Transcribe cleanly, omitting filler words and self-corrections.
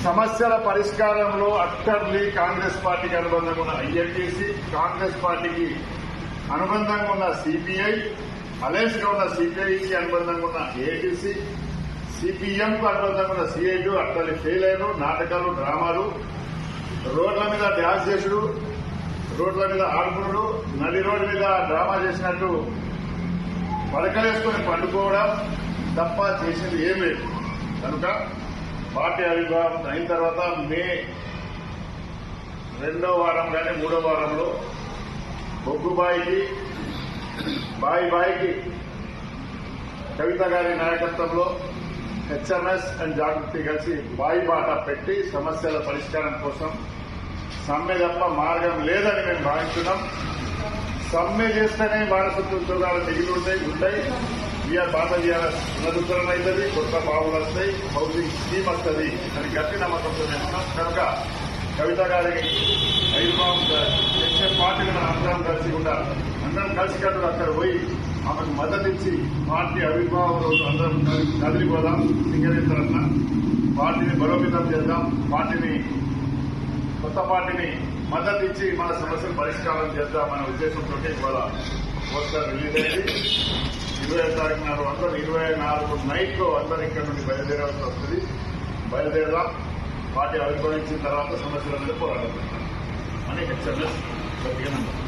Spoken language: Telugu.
సమస్యల పరిష్కారంలో అక్కర్లీ కాంగ్రెస్ పార్టీకి అనుబంధంగా ఉన్న ఐఎన్టీసీ, కాంగ్రెస్ పార్టీకి అనుబంధంగా ఉన్న సిపిఐ, అలయన్స్ గా ఉన్న సిపిఐకి అనుబంధంగా ఉన్న ఏఐటీసీ, సిపిఎం కు అనుబంధంగా ఉన్న సిఐటు అక్కర్లీ ఫెయిల్ అయ్యారు. నాటకాలు, డ్రామాలు, రోడ్ల మీద డ్యాన్స్ చేసుడు, రోడ్ల మీద ఆడుకున్నాడు, నడి రోడ్డు మీద డ్రామా చేసినట్టు పడకలేసుకుని పండుకోవడం తప్ప చేసింది ఏం లేదు. కనుక పార్టీ ఆవిర్భావం అయిన తర్వాత మే 2వ వారం కానీ 3వ వారంలో బొగ్గుబాయికి బాయికి కవిత గారి నాయకత్వంలో హెచ్ఎంఎస్ అండ్ జాగృతి కలిసి బాయి బాట పెట్టి సమస్యల పరిష్కారం కోసం సమ్మె తప్ప మార్గం లేదని మేము భావిస్తున్నాం. సమ్మె చేస్తేనే వారసత్వ ఉద్యోగాలు మిగిలి ఉంటాయి. వీఆర్ బాట పునరుద్ధరణ అవుతుంది, కొత్త బావులు వస్తాయి, హౌసింగ్ స్కీమ్ వస్తుంది అని గట్టి నమ్మకంతో ఉన్నాం. కనుక కవిత గారికి ఆవిర్భావం తెచ్చే పార్టీని మనం అందరం కలిసి ఉండాలి. అందరం కలిసికట్టుగా అక్కడ పోయి ఆమెకు మద్దతు ఇచ్చి పార్టీ ఆవిర్భావం రోజు అందరం కదిలిపోదాం. సింగరేతరన్న పార్టీని బలోపేతం చేద్దాం, కొత్త పార్టీని మద్దతు ఇచ్చి మన సమస్యలు పరిష్కారం చేద్దామనే ఉద్దేశంతో ఇవాళ పోస్టర్ రిలీజ్ అయింది. 25వ తారీఖు నాడు అందరూ 24 నైట్ లో అందరూ ఇక్కడ నుండి బయలుదేరాల్సి వస్తుంది. బయలుదేరదాం. పార్టీ ఆవిర్భవించిన తర్వాత సమస్యల మీద పోరాటం అని హెచ్ఎంఎస్ గట్టిగా నమ్మకం.